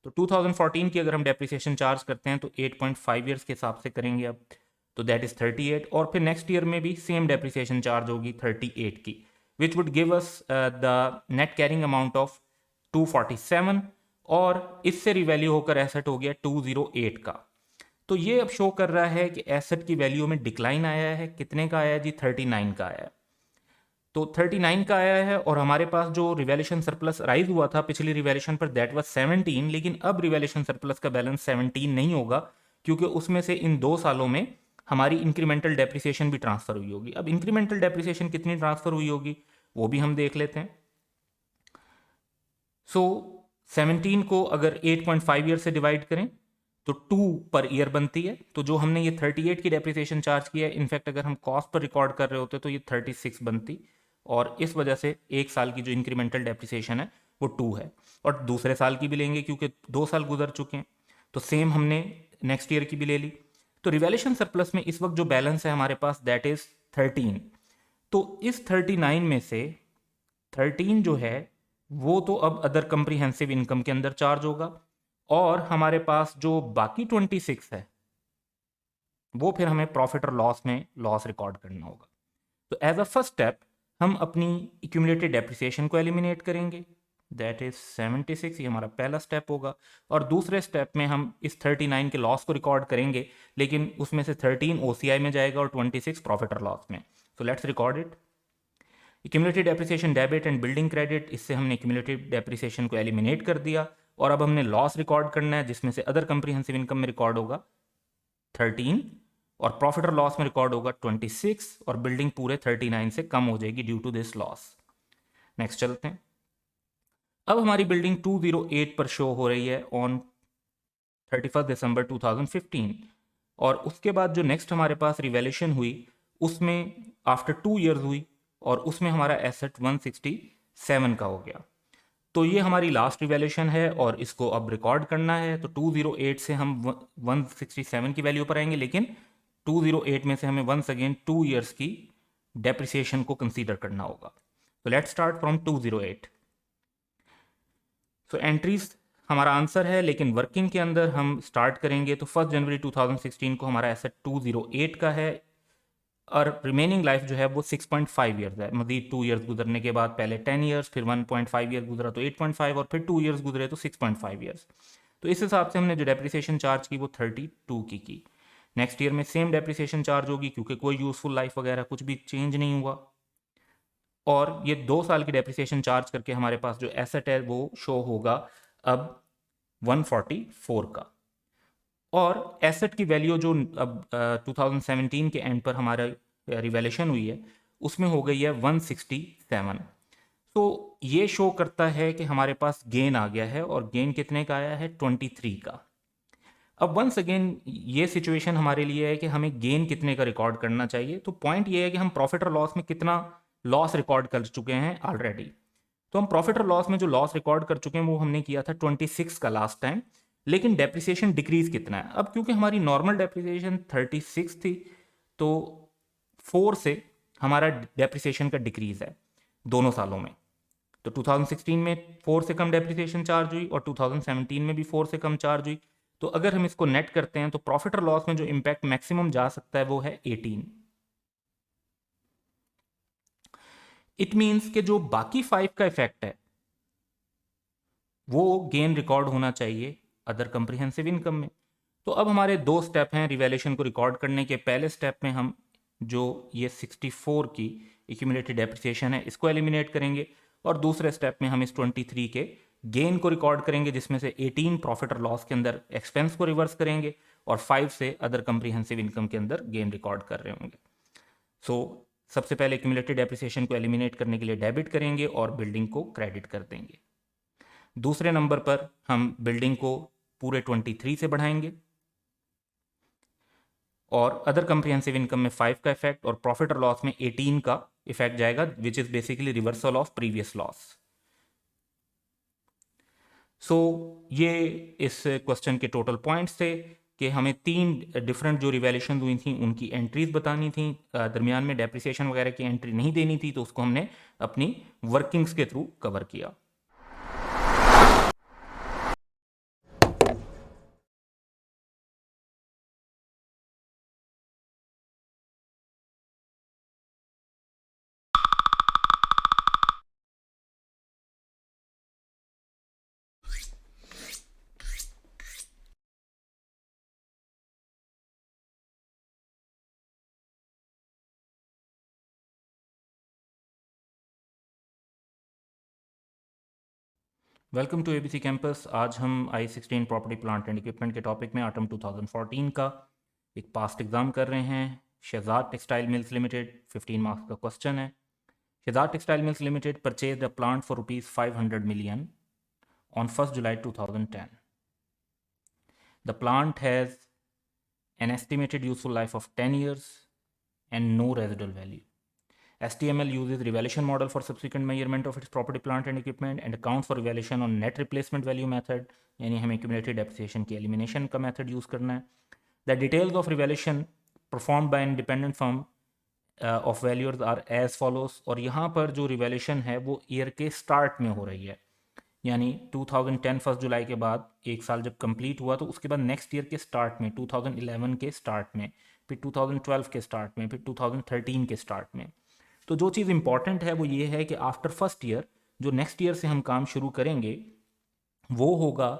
तो 2014 की अगर हम डेप्रिसिएशन चार्ज करते हैं तो 8.5 ईयर्स के हिसाब से करेंगे अब, तो दैट इज 38, और फिर नेक्स्ट ईयर में भी सेम डेप्रिसिएशन चार्ज होगी 38 की, which would give us the net carrying amount of 247, और इससे रिवैल्यू होकर एसेट हो गया 208 का। तो ये अब शो कर रहा है कि एसेट की वैल्यू में डिक्लाइन आया है। कितने का आया है जी? 39 का आया है। तो 39 का आया है, और हमारे पास जो रिवैल्यूएशन सरप्लस राइज हुआ था पिछली रिवैल्यूएशन पर दैट वाज 17, लेकिन अब रिवैल्यूएशन सरप्लस का बैलेंस 17 नहीं होगा, क्योंकि उसमें से इन 2 सालों में हमारी इंक्रीमेंटल डेप्रिसिएशन भी ट्रांसफर हुई होगी। अब इंक्रीमेंटल डेप्रिसिएशन कितनी ट्रांसफर हुई होगी वो भी हम देख लेते हैं। सो 17 को अगर 8.5 ईयर से डिवाइड करें तो 2 पर ईयर बनती है। तो जो हमने ये 38 की डेप्रिसिएशन चार्ज किया है, इनफैक्ट अगर हम कॉस्ट पर रिकॉर्ड कर रहे होते तो ये 36 बनती, और इस वजह से एक साल की जो इंक्रीमेंटल डेप्रिसिएशन है वो 2 है। और दूसरे साल की भी लेंगे क्योंकि 2 साल गुजर चुके हैं, तो सेम हमने नेक्स्ट ईयर की भी ले ली। तो रिवैल्यूएशन सरप्लस में इस वक्त जो बैलेंस है हमारे पास, दैट इज 13। तो इस 39 में से 13 जो है वो तो अब अदर कंप्रीहेंसिव इनकम के अंदर चार्ज होगा, और हमारे पास जो बाकी 26 है वो फिर हमें प्रॉफिट और लॉस में लॉस रिकॉर्ड करना होगा। तो एज अ फर्स्ट स्टेप हम अपनी एक्यूमुलेटेड डेप्रिसिएशन को एलिमिनेट करेंगे, दैट इज 76, ये हमारा पहला स्टेप होगा। और दूसरे स्टेप में हम इस 39 के लॉस को रिकॉर्ड करेंगे, लेकिन उसमें से 13 ओसीआई में जाएगा और 26 प्रॉफिट और लॉस में। So let's record it. Accumulated depreciation debit and building credit, इससे हमने एक्यूमुलेटेड डेप्रिसिएशन को एलिमिनेट कर दिया, और अब हमने लॉस रिकॉर्ड करना है जिसमें से अदर कंप्रीहेंसिव इनकम में रिकॉर्ड होगा 13, और प्रॉफिट और लॉस में रिकॉर्ड होगा 26, और बिल्डिंग पूरे 39 से कम हो जाएगी due to this loss. Next चलते हैं। अब हमारी बिल्डिंग 208 पर शो हो रही है ऑन 31 दिसंबर 2015, और उसके बाद जो नेक्स्ट हमारे पास रिवैल्यूएशन हुई उसमें आफ्टर 2 इयर्स हुई, और उसमें हमारा एसेट 167 का हो गया। तो ये हमारी लास्ट रिवैल्यूएशन है और इसको अब रिकॉर्ड करना है। तो 208 से हम 167 की वैल्यू पर आएंगे, लेकिन 208 में से हमें वंस अगेन 2 इयर्स की डेप्रिसिएशन को कंसीडर करना होगा। तो let's start from 208। So entries हमारा आंसर है, लेकिन वर्किंग के अंदर हम स्टार्ट करेंगे तो 1 जनवरी 2016 को हमारा एसेट 208 का है, और रिमेनिंग लाइफ जो है वो 6.5 ईयर्स है। मजीद 2 इयर्स गुजरने के बाद, पहले 10 इयर्स, फिर 1.5 ईयर गुजरा तो 8.5, और फिर 2 इयर्स गुजरे तो 6.5 ईयर्स। तो इस हिसाब से हमने जो डेप्रिसिएशन चार्ज की वो 32 की। नेक्स्ट ईयर में सेम डेप्रिसिएशन चार्ज होगी क्योंकि कोई यूजफुल लाइफ वगैरह कुछ भी चेंज नहीं हुआ, और ये 2 साल की डेप्रिसिएशन चार्ज करके हमारे पास जो एसेट है वो शो होगा अब 144 का। और एसेट की वैल्यू जो अब 2017 के एंड पर हमारा रिवैल्यूएशन हुई है उसमें हो गई है 167। तो ये शो करता है कि हमारे पास गेन आ गया है, और गेन कितने का आया है, 23 का। अब वंस अगेन ये सिचुएशन हमारे लिए है कि हमें गेन कितने का रिकॉर्ड करना चाहिए। तो पॉइंट ये है कि हम प्रॉफिट और लॉस में कितना लॉस रिकॉर्ड कर चुके हैं ऑलरेडी। तो हम प्रॉफिट और लॉस में जो लॉस रिकॉर्ड कर चुके हैं वो हमने किया था 26 का लास्ट टाइम, लेकिन डेप्रिसिएशन डिक्रीज कितना है। अब क्योंकि हमारी नॉर्मल डेप्रिसिएशन 36 थी, तो 4 से हमारा डेप्रिसिएशन का डिक्रीज है दोनों सालों में। तो 2016 में 4 से कम डेप्रिसिएशन चार्ज हुई, और 2017 में भी 4 से कम चार्ज हुई। तो अगर हम इसको नेट करते हैं तो प्रॉफिट और लॉस में जो इंपैक्ट मैक्सिमम जा सकता है वो है 18। इट मीन्स कि जो बाकी 5 का इफेक्ट है वो गेन रिकॉर्ड होना चाहिए अदर कंप्रिहेंसिव इनकम में। तो अब हमारे 2 स्टेप हैं रिवैल्यूएशन को रिकॉर्ड करने के। पहले स्टेप में हम जो ये 64 की एक्यूमुलेटेड डेप्रिसिएशन है इसको एलिमिनेट करेंगे, और दूसरे स्टेप में हम इस 23 के गेन को रिकॉर्ड करेंगे, जिसमें से 18 प्रॉफिट और लॉस के अंदर एक्सपेंस को रिवर्स करेंगे, और 5 से अदर कंप्रिहेंसिव इनकम के अंदर गेन रिकॉर्ड कर रहे होंगे। सो सबसे पहले एक्यूमुलेटेड डेप्रिसिएशन को एलिमिनेट करने के लिए डेबिट करेंगे और बिल्डिंग को क्रेडिट कर देंगे। दूसरे नंबर पर हम बिल्डिंग को पूरे 23 से बढ़ाएंगे, और अदर कंप्रिहेंसिव इनकम में 5 का इफेक्ट, और प्रॉफिट और लॉस में 18 का इफेक्ट जाएगा, which is basically reversal of previous loss. So ये इस क्वेश्चन के टोटल पॉइंट्स थे कि हमें 3 डिफरेंट जो रिवैल्यूएशन हुई थी उनकी एंट्रीज बतानी थी, दरमियान में डेप्रिसिएशन वगैरह की एंट्री नहीं देनी थी, तो उसको हमने अपनी वर्किंग्स के थ्रू कवर किया। Welcome to ABC campus. आज हम I-16 property plant and equipment के टॉपिक में ऑटम 2014 का एक पास्ट एग्जाम कर रहे हैं। Shahzad textile mills limited, 15 marks का क्वेश्चन है। Shahzad textile mills limited purchase the plant for ₹500 million ऑन 1 July 2010। The plant has an estimated useful life of 10 years and no residual value. STML uses revaluation model for subsequent measurement of its property, plant and equipment and accounts for revaluation on net replacement value method. यानी हमें cumulative depreciation की elimination का method use करना है. The details of revaluation performed by an independent firm of valuers are as follows. और यहाँ पर जो revaluation है वो year के start में हो रही है, यानी 2010 1 जुलाई के बाद एक साल जब कंप्लीट हुआ तो उसके बाद नेक्स्ट ईयर के स्टार्ट में 2011 के स्टार्ट में, फिर 2012 के स्टार्ट में, फिर 2013 के स्टार्ट में. तो जो चीज़ इंपॉर्टेंट है वो ये है कि आफ्टर फर्स्ट ईयर जो नेक्स्ट ईयर से हम काम शुरू करेंगे वो होगा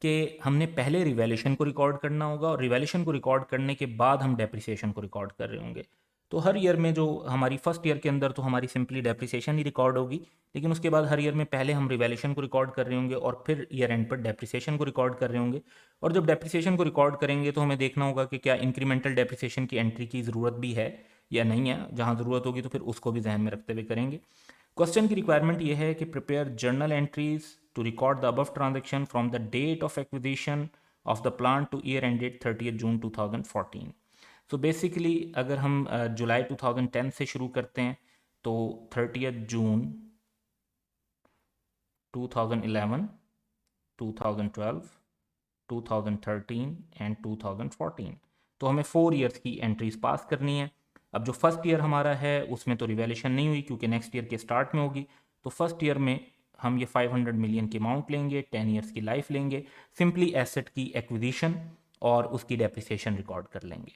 कि हमने पहले रिवैल्यूएशन को रिकॉर्ड करना होगा और रिवैल्यूएशन को रिकॉर्ड करने के बाद हम डेप्रिसिएशन को रिकॉर्ड कर रहे होंगे. तो हर ईयर में जो हमारी फर्स्ट ईयर के अंदर तो हमारी सिंपली डेप्रिसिएशन ही रिकॉर्ड होगी, लेकिन उसके बाद हर ईयर में पहले हम रिवैल्यूएशन को रिकॉर्ड कर रहे होंगे और फिर ईयर एंड पर डेप्रिसिएशन को रिकॉर्ड कर रहे होंगे. और जब डेप्रिसिएशन को रिकॉर्ड करेंगे तो हमें देखना होगा कि क्या इंक्रीमेंटल डेप्रिसिएशन की एंट्री की ज़रूरत भी है या नहीं है. जहाँ ज़रूरत होगी तो फिर उसको भी जहन में रखते हुए करेंगे. क्वेश्चन की रिक्वायरमेंट ये है कि prepare journal entries to record the above transaction from the date of acquisition of the plant to year ended 30 June 2014. So basically अगर हम जुलाई 2010 से शुरू करते हैं तो 30 जून 2011, 2012, 2013 एंड 2014, तो हमें 4 ईयर्स की एंट्रीज पास करनी है. अब जो फर्स्ट ईयर हमारा है उसमें तो रिवैल्यूएशन नहीं हुई क्योंकि नेक्स्ट ईयर के स्टार्ट में होगी. तो फर्स्ट ईयर में हम ये 500 मिलियन की अमाउंट लेंगे, 10 ईयर्स की लाइफ लेंगे, सिंपली एसेट की एक्विजिशन और उसकी डेप्रिसिएशन रिकॉर्ड कर लेंगे.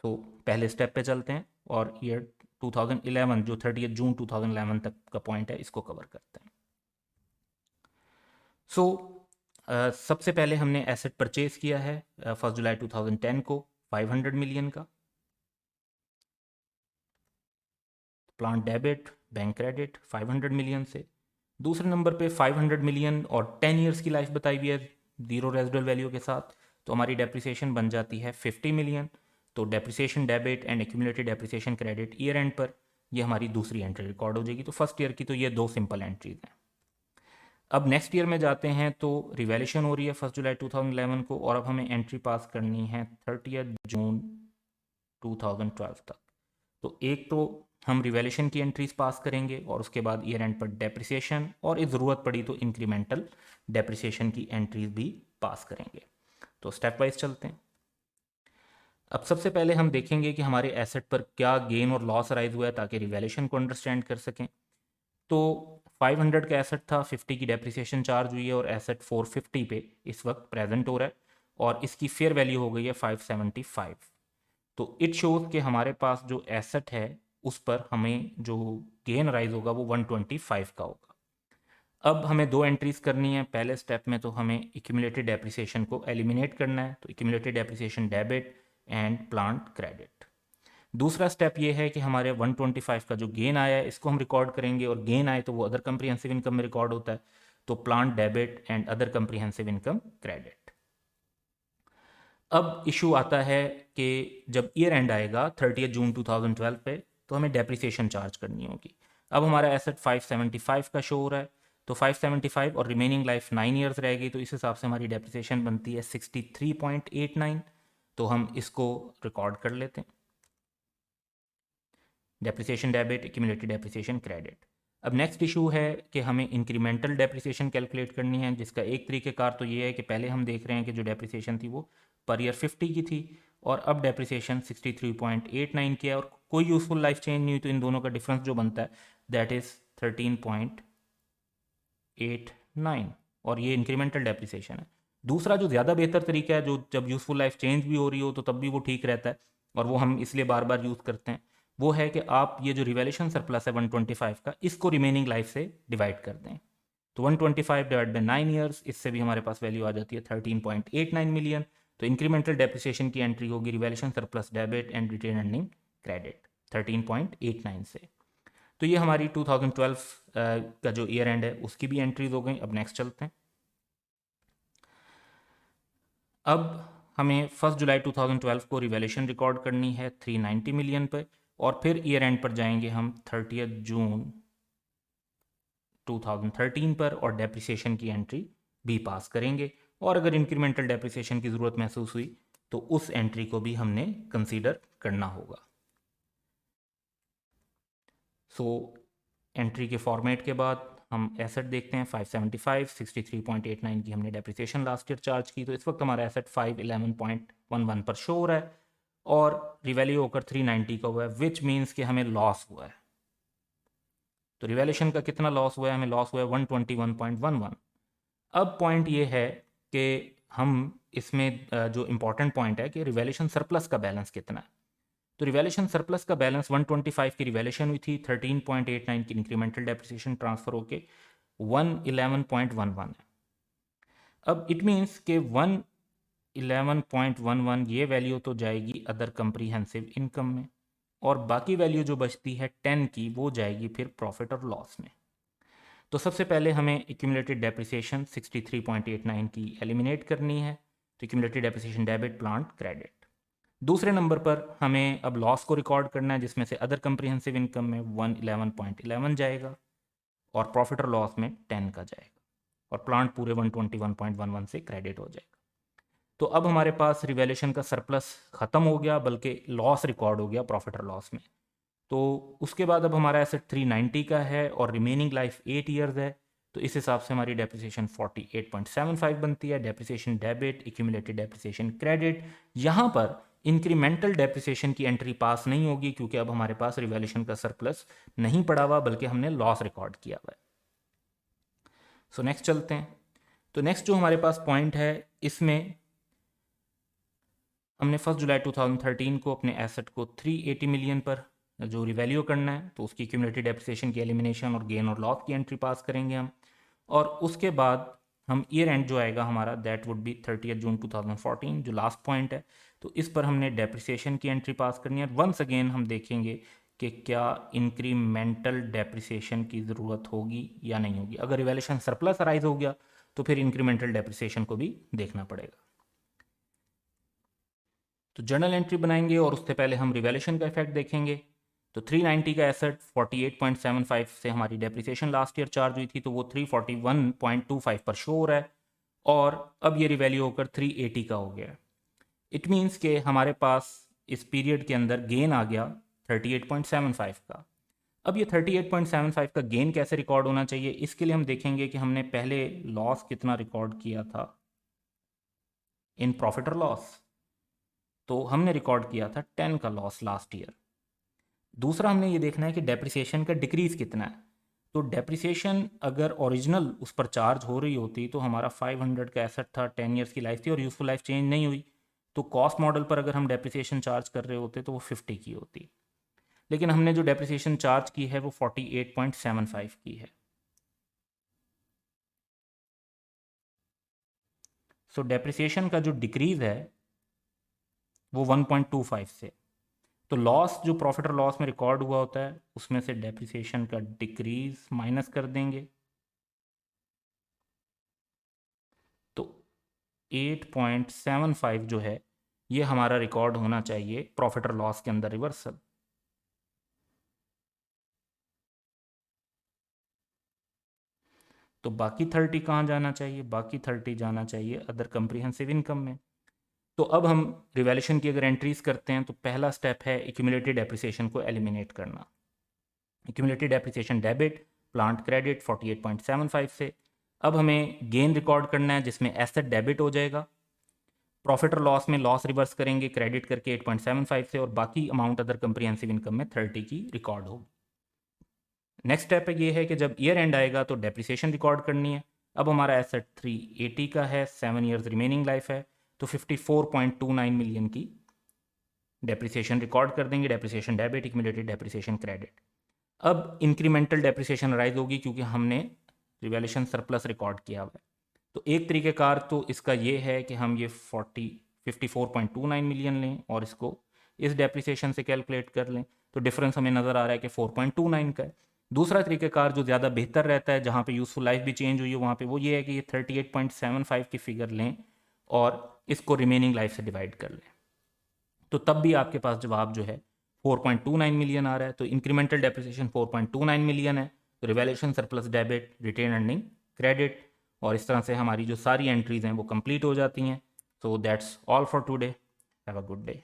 तो पहले स्टेप पे चलते हैं और ईयर 2011 जो 30 जून 2011 तक का पॉइंट है इसको कवर करते हैं. सबसे पहले हमने एसेट परचेज किया है 1 जुलाई 2010 को 500 मिलियन का. Plant debit, bank credit 500 million से. दूसरे नंबर पे 500 मिलियन और 10 ईयर्स की लाइफ बताई हुई है जीरो रेजिडुअल वैल्यू के साथ, तो हमारी डेप्रिसिएशन बन जाती है 50 मिलियन. तो depreciation debit and accumulated depreciation credit year and पर ये हमारी दूसरी एंट्री रिकॉर्ड हो जाएगी. तो फर्स्ट ईयर की तो ये 2 सिंपल एंट्रीज हैं. अब नेक्स्ट ईयर में जाते हैं तो रिवैल्यूएशन हो रही है 1 जुलाई 2011 को और अब हमें एंट्री पास करनी है 30 जून 2012 तक. तो एक तो हम रिवैल्यूएशन की एंट्रीज पास करेंगे और उसके बाद ईयर एंड पर डेप्रिसिएशन और इस ज़रूरत पड़ी तो इंक्रीमेंटल डेप्रिसिएशन की एंट्रीज भी पास करेंगे. तो स्टेप वाइज चलते हैं. अब सबसे पहले हम देखेंगे कि हमारे एसेट पर क्या गेन और लॉस अराइज हुआ है ताकि रिवैल्यूएशन को अंडरस्टैंड कर सकें. तो 500 का एसेट था, 50 की डेप्रिसिएशन चार्ज हुई है और एसेट 450 पे इस वक्त प्रेजेंट हो रहा है और इसकी फेयर वैल्यू हो गई है 575. तो इट शोज कि हमारे पास जो एसेट है उस पर हमें जो गेन राइज होगा वो 125 का होगा. अब हमें 2 एंट्रीज करनी है. पहले स्टेप में तो हमें एक्यूमुलेटेड डेप्रिसिएशन को एलिमिनेट करना है, तो accumulated depreciation debit and plant credit. दूसरा स्टेप ये है कि हमारे 125 का जो गेन आया है इसको हम रिकॉर्ड करेंगे और गेन आए तो वो अदर कंप्रीहेंसिव इनकम में रिकॉर्ड होता है, तो plant debit and other comprehensive income credit. अब इशू आता है कि जब ईयर एंड आएगा 30 जून 2012 पे तो हमें डेप्रिसिएशन चार्ज करनी होगी. अब हमारा एसेट 575 का शो हो रहा है, तो 575 और रिमेनिंग लाइफ 9 ईयर्स रहेगी, तो इस हिसाब से हमारी डेप्रिसिएशन बनती है 63.89. तो हम इसको रिकॉर्ड कर लेते हैं, depreciation debit, accumulated depreciation credit. अब नेक्स्ट इशू है कि हमें इंक्रीमेंटल डेप्रिसिएशन कैलकुलेट करनी है, जिसका एक तरीकेकार तो ये है कि पहले हम देख रहे हैं कि जो डेप्रिसिएशन थी वो पर ईयर 50 की थी और अब डेप्रिसिएशन 63.89 की है और कोई यूजफुल लाइफ चेंज नहीं हुई, तो इन दोनों का डिफरेंस जो बनता है दैट इज़ 13.89 और ये इंक्रीमेंटल डेप्रिसिएशन है. दूसरा जो ज़्यादा बेहतर तरीका है, जो जब यूजफुल लाइफ चेंज भी हो रही हो तो तब भी वो ठीक रहता है और वो हम इसलिए बार बार यूज़ करते हैं, वो है कि आप ये जो रिवैल्यूएशन सरप्लस है 125 का, इसको रिमेनिंग लाइफ से डिवाइड कर दें. तो 125 डिवाइड बाई 9 ईयर्स, इससे भी हमारे पास वैल्यू आ जाती है 13.89 मिलियन. तो इंक्रीमेंटल डेप्रिसिएशन की एंट्री होगी revaluation surplus debit and retained earning credit 13.89 से. तो ये हमारी 2012 का जो ईयर एंड है उसकी भी एंट्रीज हो गई. अब नेक्स्ट चलते हैं. अब हमें 1 जुलाई 2012 को रिवैल्यूएशन रिकॉर्ड करनी है 390 मिलियन पर और फिर ईयर एंड पर जाएंगे हम 30 जून 2013 पर और डेप्रिसिएशन की एंट्री भी पास करेंगे. और अगर इंक्रीमेंटल डेप्रिसिएशन की ज़रूरत महसूस हुई तो उस एंट्री को भी हमने कंसीडर करना होगा। सो एंट्री के फॉर्मेट के बाद हम एसेट देखते हैं 575, 63.89 की हमने डेप्रिसिएशन लास्ट ईयर चार्ज की, तो इस वक्त हमारा एसेट 511.11 पर शो हो रहा है और रिवैल्यू होकर 390 का हुआ है, विच मीन्स कि हमें लॉस हुआ है। तो रिवैल्यूएशन का कितना लॉस हुआ है? हमें लॉस हुआ है 121.11। अब पॉइंट ये है कि हम इसमें जो इम्पोर्टेंट पॉइंट है कि रिवैल्यूएशन सरप्लस का बैलेंस कितना है। तो रिवैल्यूएशन सरप्लस का बैलेंस 125 की रिवैल्यूएशन हुई थी, 13.89 की इंक्रीमेंटल डेप्रिसिएशन ट्रांसफर होके 111.11 है। अब इट मीन्स के 111.11 ये वैल्यू तो जाएगी अदर कंप्रीहेंसिव इनकम में, और बाकी वैल्यू जो बचती है 10 की वो जाएगी फिर प्रॉफिट और लॉस में। तो सबसे पहले हमें एक्यूमुलेटेड डेप्रिसिएशन 63.89 की एलिमिनेट करनी है, तो accumulated depreciation debit, plant, credit. दूसरे नंबर पर हमें अब लॉस को रिकॉर्ड करना है, जिसमें से अदर कंप्रीहेंसिव इनकम में 111.11 जाएगा और प्रॉफिट और लॉस में 10 का जाएगा, और प्लांट पूरे 121.11 से क्रेडिट हो जाएगा। तो अब हमारे पास रिवैल्यूएशन का सरप्लस ख़त्म हो गया, बल्कि लॉस रिकॉर्ड हो गया प्रॉफिट और लॉस में। तो उसके बाद अब हमारा एसेट 390 का है और रिमेनिंग लाइफ 8 ईयर्स है, तो इस हिसाब से हमारी डेप्रिसिएशन 48.75 बनती है। Depreciation debit, accumulated depreciation credit. यहाँ पर इंक्रीमेंटल डेप्रिसिएशन की एंट्री पास नहीं होगी, क्योंकि अब हमारे पास रिवैल्यूएशन का सरप्लस नहीं पड़ा हुआ, बल्कि हमने लॉस रिकॉर्ड किया हुआ है। सो नेक्स्ट चलते हैं। तो नेक्स्ट जो हमारे पास पॉइंट है, इसमें हमने 1 जुलाई 2013 को अपने एसेट को 380 मिलियन पर जो रिवैल्यू करना है, तो उसकी क्यूमुलेटेड डेप्रिसिएशन की एलिमिनेशन और गेन और लॉस की एंट्री पास करेंगे हम, और उसके बाद हम ईयर एंड जो आएगा हमारा दैट वुड बी 30 जून 2014, जो लास्ट पॉइंट है। तो इस पर हमने डेप्रिसिएशन की एंट्री पास करनी है। वंस अगेन हम देखेंगे कि क्या इंक्रीमेंटल डेप्रिसिएशन की ज़रूरत होगी या नहीं होगी। अगर रिवैल्यूएशन सरप्लस अराइज हो गया तो फिर इंक्रीमेंटल डेप्रिसिएशन को भी देखना पड़ेगा। तो जर्नल एंट्री बनाएंगे और उससे पहले हम रिवैल्यूएशन का इफेक्ट देखेंगे। तो 390 का एसेट 48.75 से हमारी डेप्रिसिएशन लास्ट ईयर चार्ज हुई थी, तो वो 341.25 पर शो हो रहा है, और अब ये रिवैल्यू होकर 380 का हो गया। इट मीन्स के हमारे पास इस पीरियड के अंदर गेन आ गया 38.75 का। अब ये 38.75 का गेन कैसे रिकॉर्ड होना चाहिए, इसके लिए हम देखेंगे कि हमने पहले लॉस कितना रिकॉर्ड किया था इन प्रॉफिट और लॉस। तो हमने रिकॉर्ड किया था 10 का लॉस लास्ट ईयर। दूसरा हमने ये देखना है कि डेप्रिसिएशन का डिक्रीज कितना है। तो डेप्रिसिएशन अगर ओरिजिनल उस पर चार्ज हो रही होती तो हमारा 500 का एसेट था, 10 ईयर्स की लाइफ थी और यूजफुल लाइफ चेंज नहीं हुई, तो कॉस्ट मॉडल पर अगर हम डेप्रिसिएशन चार्ज कर रहे होते तो वो 50 की होती। लेकिन हमने जो डेप्रिसिएशन चार्ज की है वो 48.75 की है। सो डेप्रिसिएशन का जो डिक्रीज है वो 1.25 से। तो लॉस जो प्रॉफिट और लॉस में रिकॉर्ड हुआ होता है उसमें से डेप्रिसिएशन का डिक्रीज माइनस कर देंगे, तो 8.75 जो है ये हमारा रिकॉर्ड होना चाहिए प्रॉफिट और लॉस के अंदर रिवर्सल। तो बाकी 30 कहाँ जाना चाहिए? बाकी 30 जाना चाहिए अदर कंप्रीहेंसिव इनकम में। तो अब हम रिवैल्यूएशन की अगर एंट्रीज करते हैं तो पहला स्टेप है एक्यूमुलेटेड डेप्रिसिएशन को एलिमिनेट करना। Accumulated depreciation debit, plant credit 48.75 से। अब हमें गेन रिकॉर्ड करना है जिसमें एसेट डेबिट हो जाएगा, प्रॉफिट और लॉस में लॉस रिवर्स करेंगे क्रेडिट करके 8.75 से, और बाकी अमाउंट अदर कंप्रीहेंसिव इनकम में 30 की रिकॉर्ड होगी। नेक्स्ट स्टेप ये है कि जब ईयर एंड आएगा तो डेप्रिसिएशन रिकॉर्ड करनी है। अब हमारा एसेट 380 का है, 7 ईयर्स रिमेनिंग लाइफ है, तो 54.29 मिलियन की डेप्रिसिएशन रिकॉर्ड कर देंगे। Depreciation debit, accumulated depreciation credit. अब इंक्रीमेंटल डेप्रिसिएशन राइज होगी क्योंकि हमने रिवैल्यूएशन सरप्लस रिकॉर्ड किया हुआ है। तो एक तरीक़ेकार तो इसका ये है कि हम ये 54.29 मिलियन लें और इसको इस डेप्रिसिएशन से कैलकुलेट कर लें, तो डिफरेंस हमें नज़र आ रहा है कि 4.29 का है। दूसरा तरीक़ेकार जो ज़्यादा बेहतर रहता है, जहाँ पे यूज़फुल लाइफ भी चेंज हुई है वहाँ पे, वो ये है कि ये 38.75 की फिगर लें और इसको रिमेनिंग लाइफ से डिवाइड कर लें, तो तब भी आपके पास जवाब जो है 4.29 मिलियन आ रहा है। तो इंक्रीमेंटल डेप्रिसिएशन 4.29 मिलियन है, तो revaluation surplus debit, retained earning credit और इस तरह से हमारी जो सारी एंट्रीज़ हैं वो कंप्लीट हो जाती हैं। So that's all for today. Have a good day.